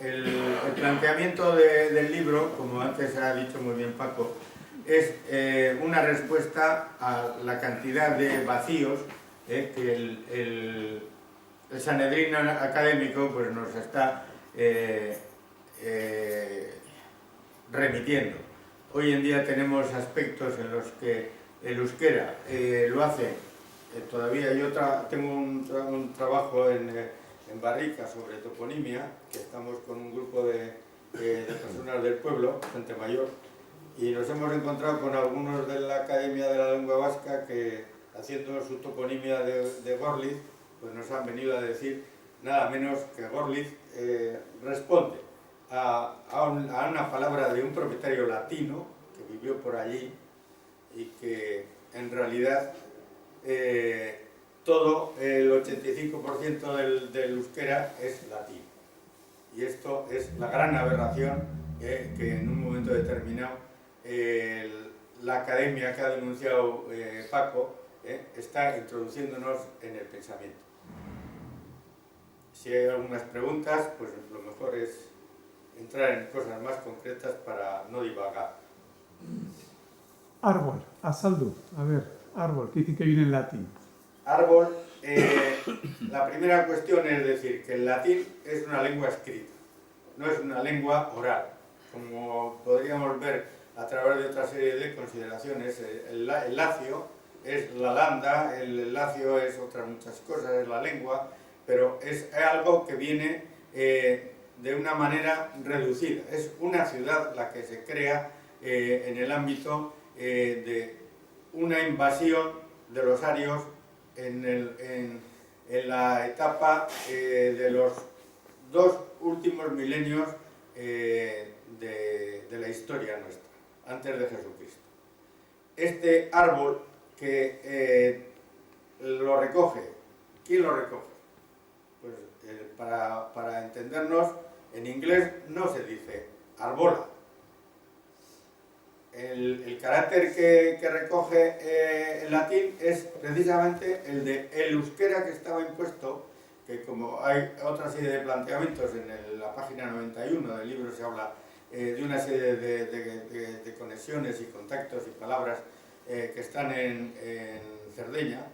el planteamiento del libro, como antes ha dicho muy bien Paco, es una respuesta a la cantidad de vacíos que el Sanedrín académico pues, nos está remitiendo. Hoy en día tenemos aspectos en los que el euskera lo hace. Todavía yo tengo un trabajo en Barrica sobre toponimia, que estamos con un grupo de personas del pueblo, gente mayor, y nos hemos encontrado con algunos de la Academia de la Lengua Vasca que, haciendo su toponimia de Gorliz, pues nos han venido a decir nada menos que Gorliz responde a una palabra de un propietario latino que vivió por allí y que en realidad todo el 85% del euskera es latín. Y esto es la gran aberración que en un momento determinado la academia que ha denunciado Paco está introduciéndonos en el pensamiento. Si hay algunas preguntas, pues lo mejor es entrar en cosas más concretas para no divagar. Árbol, azaldu. A ver, árbol, ¿qué dice que viene en latín? Árbol, la primera cuestión es decir que el latín es una lengua escrita, no es una lengua oral. Como podríamos ver a través de otra serie de consideraciones, el lacio es la landa, el lacio es otras muchas cosas, es la lengua, pero es algo que viene de una manera reducida. Es una ciudad la que se crea en el ámbito de una invasión de los arios en la etapa de los 2 últimos milenios de la historia nuestra, antes de Jesucristo. Este árbol que lo recoge, ¿quién lo recoge? Pues para entendernos, en inglés no se dice arbola. El carácter que recoge el latín es precisamente el de el euskera que estaba impuesto, que como hay otra serie de planteamientos en la página 91 del libro, se habla de una serie de conexiones y contactos y palabras que están en Cerdeña,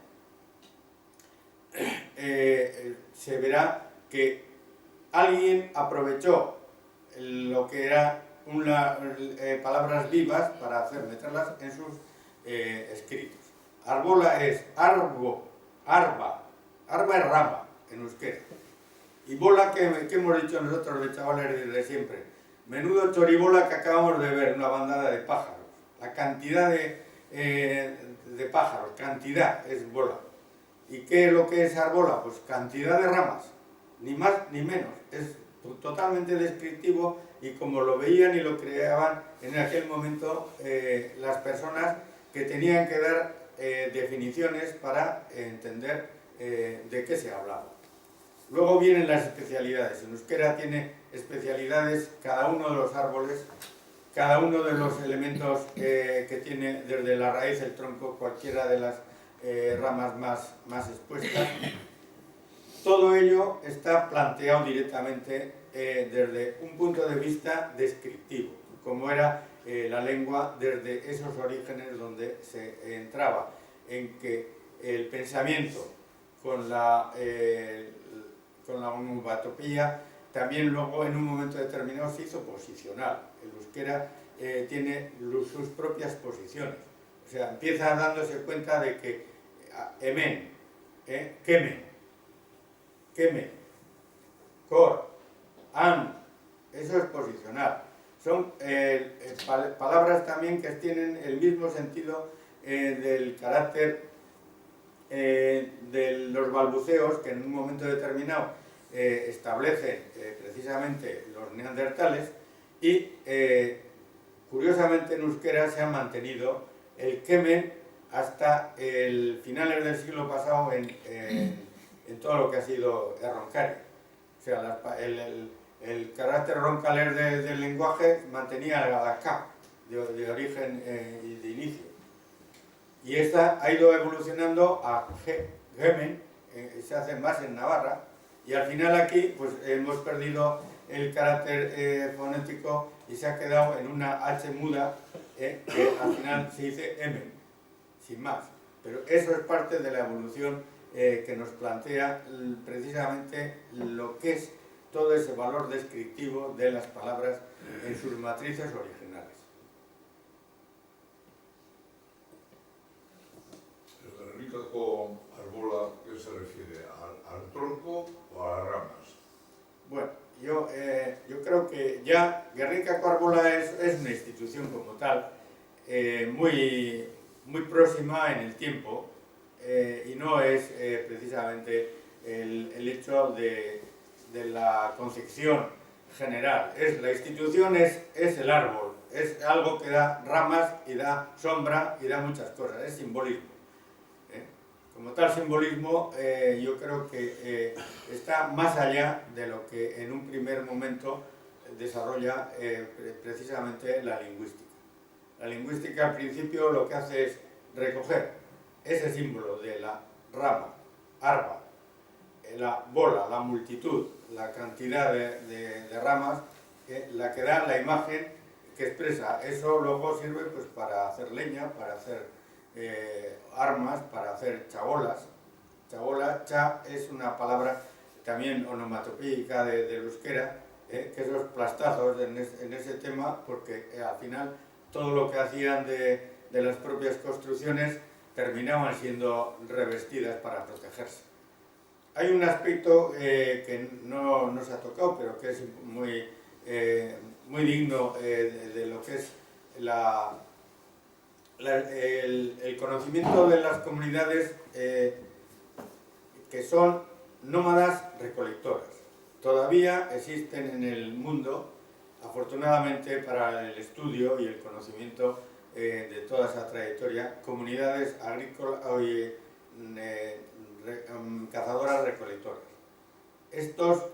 se verá que alguien aprovechó lo que era palabras vivas para meterlas en sus escritos. Arbola es arbo, arba es rama en euskera. Y bola, que hemos dicho nosotros de chavales desde siempre, menudo choribola que acabamos de ver, una bandada de pájaros. La cantidad de pájaros, cantidad es bola. ¿Y qué es lo que es arbola? Pues cantidad de ramas, ni más ni menos. Es totalmente descriptivo y como lo veían y lo creaban en aquel momento las personas que tenían que dar definiciones para entender de qué se hablaba. Luego vienen las especialidades. En euskera tiene especialidades cada uno de los árboles, cada uno de los elementos que tiene desde la raíz, el tronco, cualquiera de las ramas más expuestas. Todo ello está planteado directamente desde un punto de vista descriptivo, como era la lengua desde esos orígenes donde se entraba en que el pensamiento con la onomatopía también luego en un momento determinado se hizo posicional. El euskera tiene sus propias posiciones, o sea, empieza dándose cuenta de que emen, kemen, queme, cor, an, eso es posicional. Son palabras también que tienen el mismo sentido del carácter de los balbuceos que en un momento determinado establecen precisamente los neandertales y curiosamente en euskera se ha mantenido el kemen hasta finales del siglo pasado en todo lo que ha sido Erronkari. O sea, el carácter roncaler del lenguaje mantenía la K de origen y de inicio. Y esta ha ido evolucionando a Gemen, se hace más en Navarra, Y al final aquí pues hemos perdido el carácter fonético y se ha quedado en una H muda que al final se dice M, sin más. Pero eso es parte de la evolución que nos plantea precisamente lo que es todo ese valor descriptivo de las palabras en sus matrices originales. Guernica con arbola, ¿qué se refiere? ¿Al tronco o a las ramas? Bueno, yo creo que ya Guernica con arbola es una institución como tal, muy próxima en el tiempo, y no es precisamente el hecho de la concepción general. La institución es el árbol, es algo que da ramas y da sombra y da muchas cosas, es simbolismo. Como tal simbolismo, yo creo que está más allá de lo que en un primer momento desarrolla precisamente la lingüística. La lingüística al principio lo que hace es recoger ese símbolo de la rama, arba, la bola, la multitud, la cantidad de ramas, la que da la imagen que expresa. Eso luego sirve pues, para hacer leña, para hacer armas, para hacer chabolas. Chabola, cha, es una palabra también onomatopeica del euskera, que esos plastazos en ese tema, porque al final todo lo que hacían de las propias construcciones terminaban siendo revestidas para protegerse. Hay un aspecto que no se ha tocado, pero que es muy digno de lo que es el conocimiento de las comunidades que son nómadas recolectoras. Todavía existen en el mundo, afortunadamente para el estudio y el conocimiento de toda esa trayectoria, comunidades agrícolas cazadoras recolectoras. Estos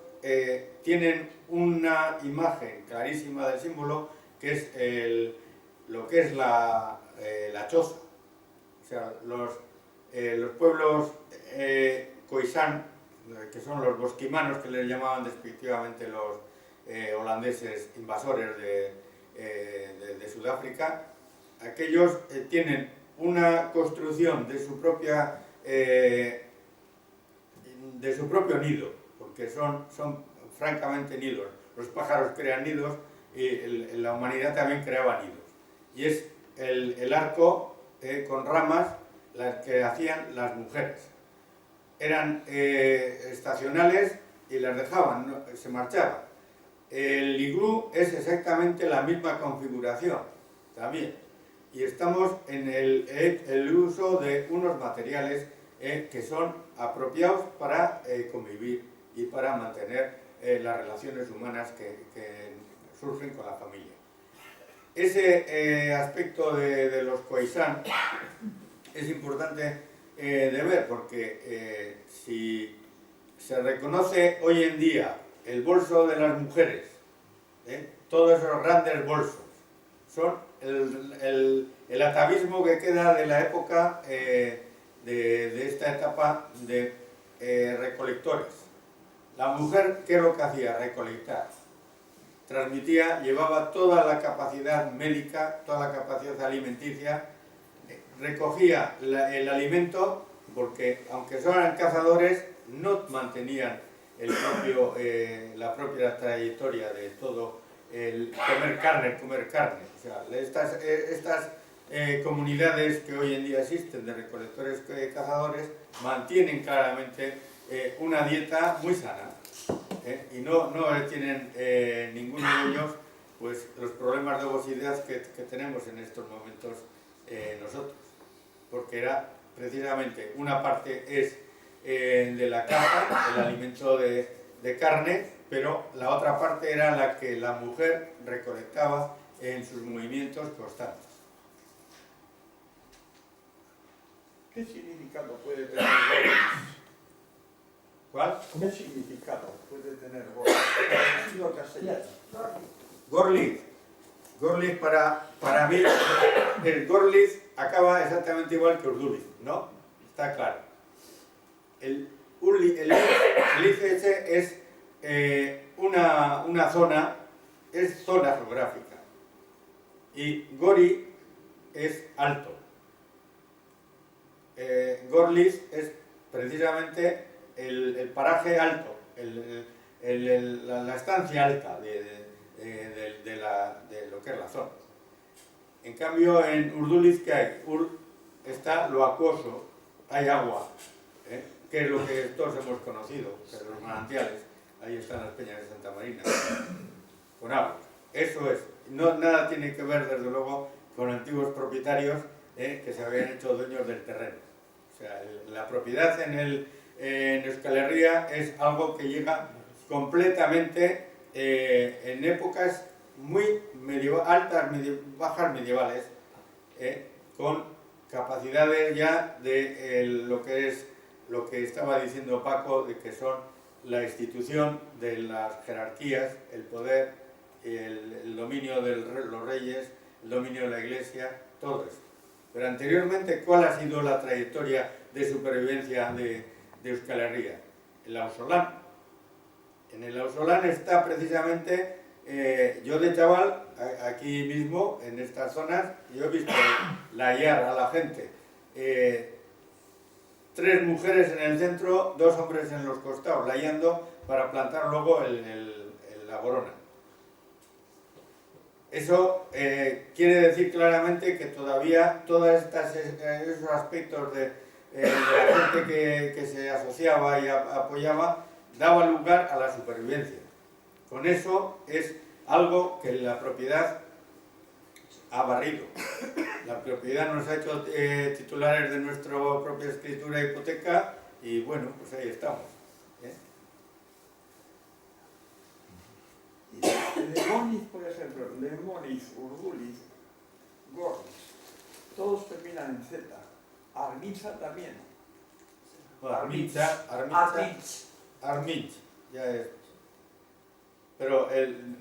tienen una imagen clarísima del símbolo, que es lo que es la choza. O sea, los pueblos khoisan, que son los bosquimanos, que les llamaban despectivamente los holandeses invasores de Sudáfrica, aquellos tienen una construcción de su propio nido, porque son francamente nidos. Los pájaros crean nidos y la humanidad también creaba nidos. Y es el arco con ramas las que hacían las mujeres. Eran estacionales y las dejaban, se marchaban. El iglú es exactamente la misma configuración también. Y estamos en el uso de unos materiales que son apropiados para convivir y para mantener las relaciones humanas que surgen con la familia. Ese aspecto de los khoisan es importante de ver, porque si se reconoce hoy en día el bolso de las mujeres, todos esos grandes bolsos, son el atavismo que queda de la época de esta etapa de recolectores. La mujer, ¿qué es lo que hacía? Recolectar. Transmitía, llevaba toda la capacidad médica, toda la capacidad alimenticia, recogía el alimento, porque aunque eran cazadores, no mantenían la propia trayectoria de todo el comer carne. O sea, estas comunidades que hoy en día existen de recolectores cazadores mantienen claramente una dieta muy sana. Y no tienen ninguno de ellos pues, los problemas de obesidad que tenemos en estos momentos nosotros, porque era precisamente una parte es de la caza, el alimento de carne, pero la otra parte era la que la mujer recolectaba en sus movimientos constantes. ¿Qué significado puede tener Gorliz? ¿Cuál? ¿Qué significado puede tener Gorliz? Traducido al castellano. Gorliz para mí, el Gorliz acaba exactamente igual que Urduliz, ¿no? Está claro. El ICS es una zona, es zona geográfica, y Gori es alto. Gorliz es precisamente el paraje alto, la estancia alta de lo que es la zona. En cambio, en Urduliz, ¿qué hay? Está lo acuoso, hay agua, que es lo que todos hemos conocido, que los manantiales, ahí están las peñas de Santa Marina, con agua. Eso es, nada tiene que ver, desde luego, con antiguos propietarios que se habían hecho dueños del terreno. O sea, la propiedad en Euskal Herria es algo que llega completamente en épocas muy altas, bajas medievales, con capacidades ya de lo que estaba diciendo Paco, de que son la institución de las jerarquías, el poder, el dominio de los reyes, el dominio de la iglesia, todo esto. Pero anteriormente, ¿cuál ha sido la trayectoria de supervivencia de Euskal Herria? El Ausolán. En el Ausolán está precisamente, yo de chaval, aquí mismo, en estas zonas, yo he visto layar a la gente. 3 mujeres en el centro, 2 hombres en los costados, layando para plantar luego la borona. Eso quiere decir claramente que todavía todos esos aspectos de la gente que se asociaba y apoyaba daba lugar a la supervivencia. Con eso es algo que la propiedad ha barrido. La propiedad nos ha hecho titulares de nuestra propia escritura e hipoteca y bueno, pues ahí estamos. Lemoniz, por ejemplo, Lemoniz, Urduliz, Gorliz, todos terminan en Z. Armitza también. Armitz, ya es. Pero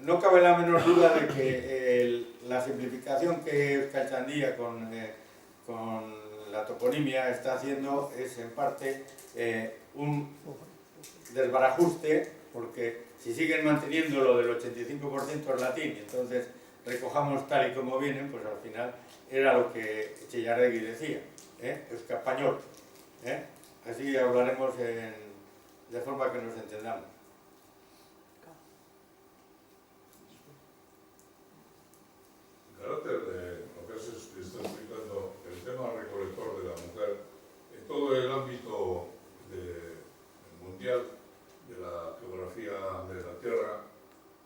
no cabe la menor duda de que la simplificación que Euskaltzaindia con la toponimia está haciendo es en parte un desbarajuste, porque si siguen manteniendo lo del 85% es latín, entonces recojamos tal y como vienen, pues al final era lo que Chillarregui decía, Euskapañol. Así hablaremos de forma que nos entendamos. El carácter de lo que se está explicando, el tema recolector de la mujer, en todo el ámbito mundial de la geografía de la Tierra,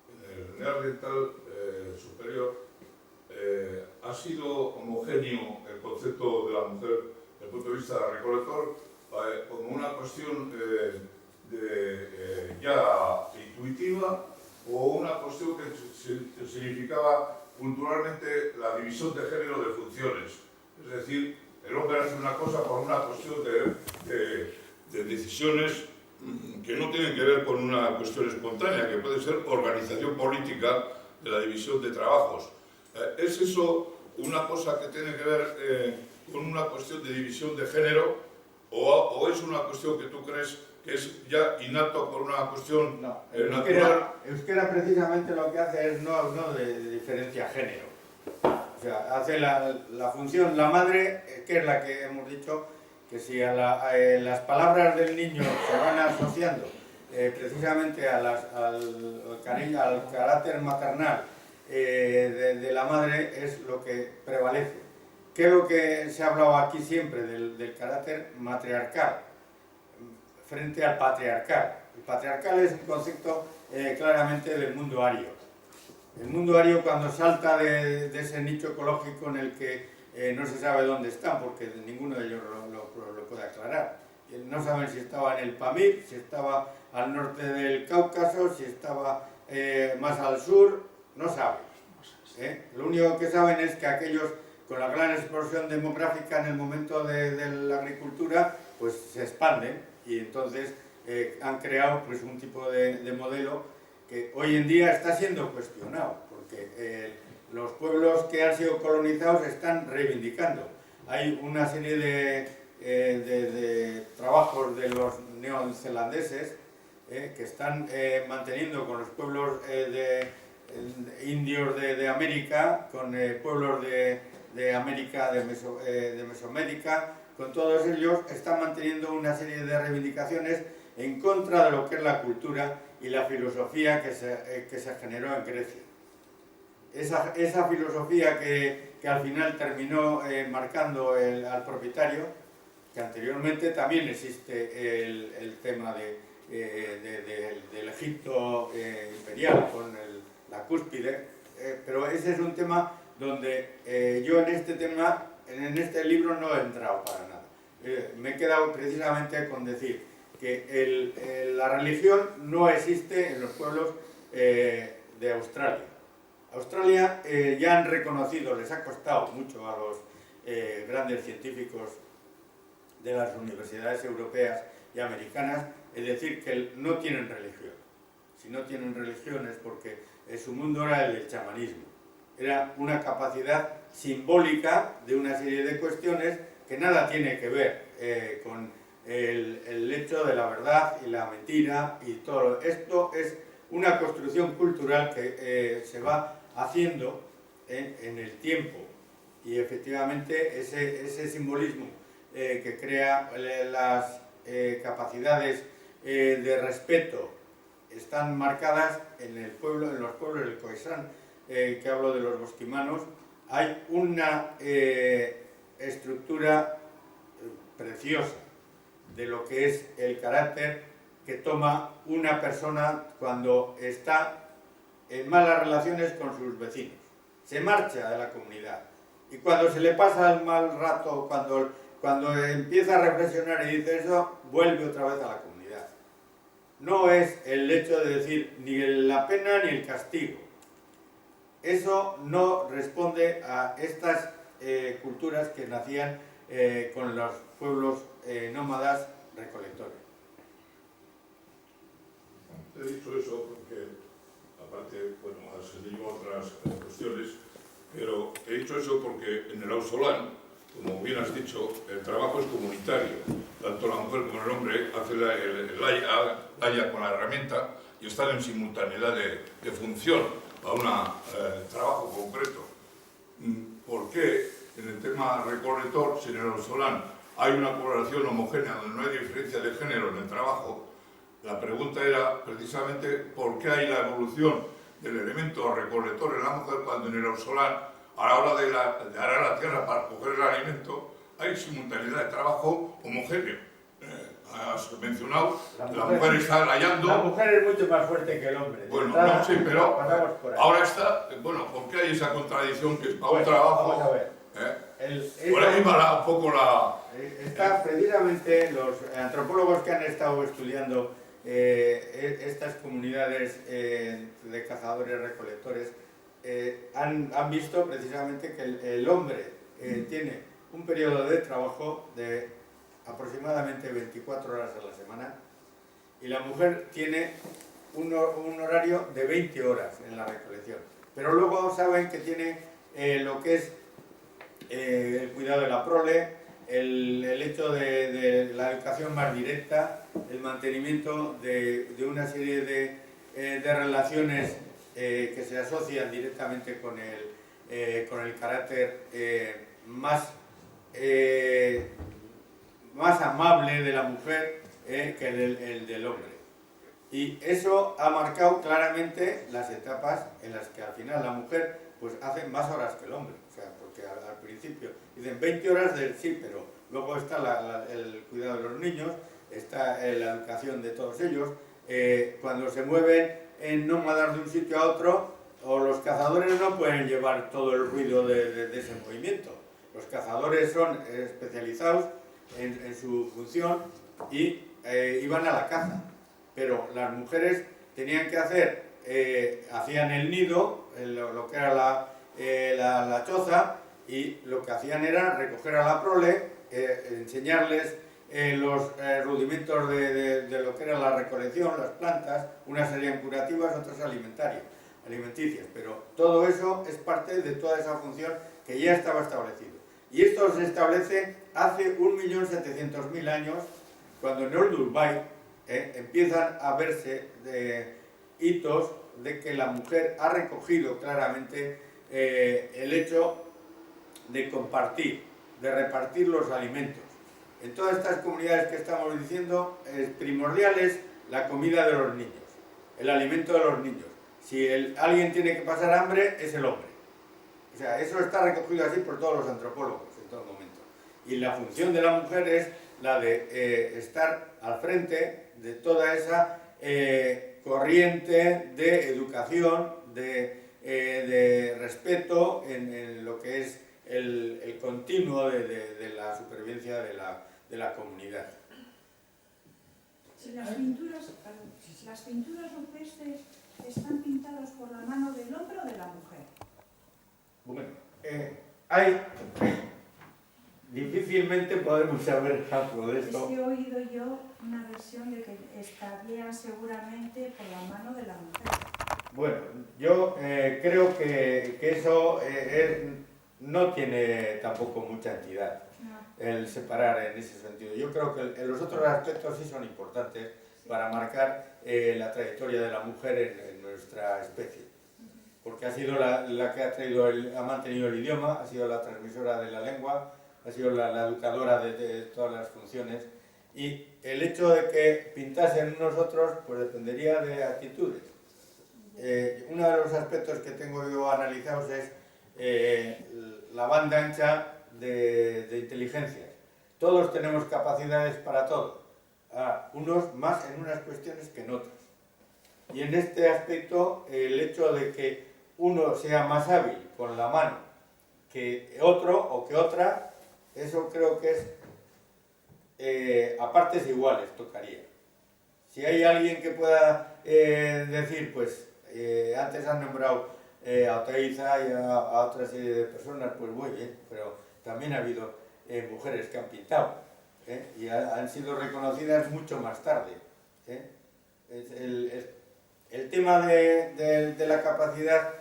en el neandertal superior, ha sido homogéneo el concepto de la mujer desde el punto de vista recolector como una cuestión ya intuitiva o una cuestión que significaba culturalmente la división de género de funciones. Es decir, el hombre hace una cosa por una cuestión de decisiones que no tienen que ver con una cuestión espontánea, que puede ser organización política de la división de trabajos. ¿Es eso una cosa que tiene que ver con una cuestión de división de género o es una cuestión que tú crees que es ya innato por una cuestión natural? Euskera precisamente lo que hace es no de diferencia género. O sea, hace la función, la madre, que es la que hemos dicho, que si las palabras del niño se van asociando precisamente al carácter maternal de la madre, es lo que prevalece. ¿Qué es lo que se ha hablado aquí siempre del carácter matriarcal frente al patriarcal? El patriarcal es un concepto claramente del mundo ario. El mundo ario, cuando salta de ese nicho ecológico en el que no se sabe dónde están, porque ninguno de ellos lo puede aclarar. No saben si estaba en el Pamir, si estaba al norte del Cáucaso, si estaba más al sur, no saben. Lo único que saben es que aquellos, con la gran explosión demográfica en el momento de la agricultura, pues se expanden y entonces han creado pues un tipo de modelo que hoy en día está siendo cuestionado, porque los pueblos que han sido colonizados están reivindicando. Hay una serie de trabajos de los neozelandeses que están manteniendo con los pueblos indios de América, con pueblos de América, de Mesoamérica, con todos ellos están manteniendo una serie de reivindicaciones en contra de lo que es la cultura y la filosofía que se generó en Grecia. Esa filosofía que al final terminó marcando al propietario, que anteriormente también existe el tema del Egipto imperial con la cúspide, pero ese es un tema donde yo en este libro no he entrado para nada. Me he quedado precisamente con decir que la religión no existe en los pueblos de Australia. Australia ya han reconocido, les ha costado mucho a los grandes científicos de las universidades europeas y americanas, es decir, que no tienen religión. Si no tienen religión es porque su mundo era el del chamanismo. Era una capacidad simbólica de una serie de cuestiones que nada tiene que ver con el hecho de la verdad y la mentira y todo. Esto es una construcción cultural que se va haciendo en el tiempo, y efectivamente ese simbolismo que crea las capacidades de respeto están marcadas en los pueblos del Khoisan, que hablo de los bosquimanos. Hay una estructura preciosa de lo que es el carácter que toma una persona cuando está en malas relaciones con sus vecinos. Se marcha de la comunidad, y cuando se le pasa el mal rato, cuando empieza a reflexionar y dice eso, vuelve otra vez a la comunidad. No es el hecho de decir ni la pena ni el castigo. Eso no responde a estas culturas que nacían con los pueblos nómadas recolectores. He dicho eso porque, aparte, bueno, se digo otras cuestiones, pero he dicho eso porque en el Ausolán, como bien has dicho, el trabajo es comunitario. Tanto la mujer como el hombre hacen el haya con la herramienta y están en simultaneidad de función a un trabajo concreto. ¿Por qué en el tema recolector, si en el Ausolán hay una población homogénea donde no hay diferencia de género en el trabajo? La pregunta era precisamente por qué hay la evolución del elemento recolector en la mujer cuando en el Ausolán, a la hora de arar la tierra para coger el alimento, hay simultaneidad de trabajo homogéneo. Has mencionado, la mujer está rayando. La mujer es mucho más fuerte que el hombre. Bueno, no, sí, pero ahora está, bueno, ¿por qué hay esa contradicción que es para un trabajo? Vamos a ver. Por ahí va un poco la... Está precisamente los antropólogos que han estado estudiando estas comunidades de cazadores-recolectores han visto precisamente que el hombre tiene un periodo de trabajo de aproximadamente 24 horas a la semana, y la mujer tiene un horario de 20 horas en la recolección. Pero luego saben que tiene lo que es el cuidado de la prole, el hecho de la educación más directa, el mantenimiento de una serie de relaciones que se asocian directamente con el carácter más amable de la mujer que el del hombre. Y eso ha marcado claramente las etapas en las que al final la mujer pues hace más horas que el hombre. O sea, porque al principio dicen 20 horas sí, pero luego está el cuidado de los niños, está la educación de todos ellos. Cuando se mueven en nómadas de un sitio a otro, o los cazadores no pueden llevar todo el ruido de ese movimiento. Los cazadores son especializados en su función y iban a la caza, pero las mujeres tenían que hacían el nido, lo que era la choza, y lo que hacían era recoger a la prole, enseñarles los rudimentos de lo que era la recolección, las plantas. Unas serían curativas, otras alimenticias, pero todo eso es parte de toda esa función que ya estaba establecido. Y esto se establece hace 1.700.000 años cuando en Olduvai Bay empiezan a verse hitos de que la mujer ha recogido claramente el hecho de compartir, de repartir los alimentos. En todas estas comunidades que estamos diciendo, es primordial es la comida de los niños, el alimento de los niños. Si alguien tiene que pasar hambre, es el hombre. O sea, eso está recogido así por todos los antropólogos en todo momento. Y la función de la mujer es la de estar al frente de toda esa corriente de educación, de respeto en lo que es el continuo de la supervivencia de la comunidad. Si las pinturas rupestres están pintadas por la mano del hombre o de la mujer. Bueno, difícilmente podemos saber algo de Es esto. que he oído yo una versión de que estarían seguramente por la mano de la mujer. Bueno, yo creo que eso no tiene tampoco mucha entidad, No. el separar en ese sentido. Yo creo que los otros aspectos sí son importantes para marcar la trayectoria de la mujer en nuestra especie, porque ha sido la que ha mantenido el idioma, ha sido la transmisora de la lengua, ha sido la educadora de todas las funciones, y el hecho de que pintasen unos otros pues dependería de actitudes. Uno de los aspectos que tengo yo analizados es la banda ancha de inteligencias. Todos tenemos capacidades para todo, unos más en unas cuestiones que en otras. Y en este aspecto, el hecho de que uno sea más hábil con la mano que otro o que otra, eso creo que es a partes iguales tocaría. Si hay alguien que pueda decir, pues antes han nombrado a Oteiza y a otra serie de personas, pues muy bien, pero también ha habido mujeres que han pintado y han sido reconocidas mucho más tarde. El tema de la capacidad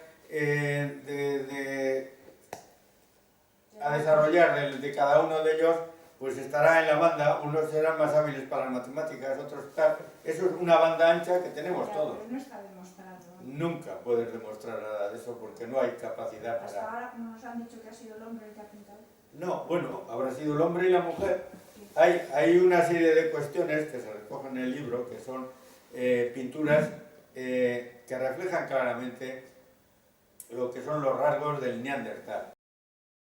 a desarrollar de cada uno de ellos, pues estará en la banda. Unos serán más hábiles para las matemáticas, otros tal. Eso es una banda ancha que tenemos todos. Pero no está demostrado. Nunca puedes demostrar nada de eso porque no hay capacidad Hasta para... ahora, como nos han dicho que ha sido el hombre el que ha pintado. No, bueno, habrá sido el hombre y la mujer. Hay una serie de cuestiones que se recogen en el libro que son pinturas que reflejan claramente lo que son los rasgos del Neandertal.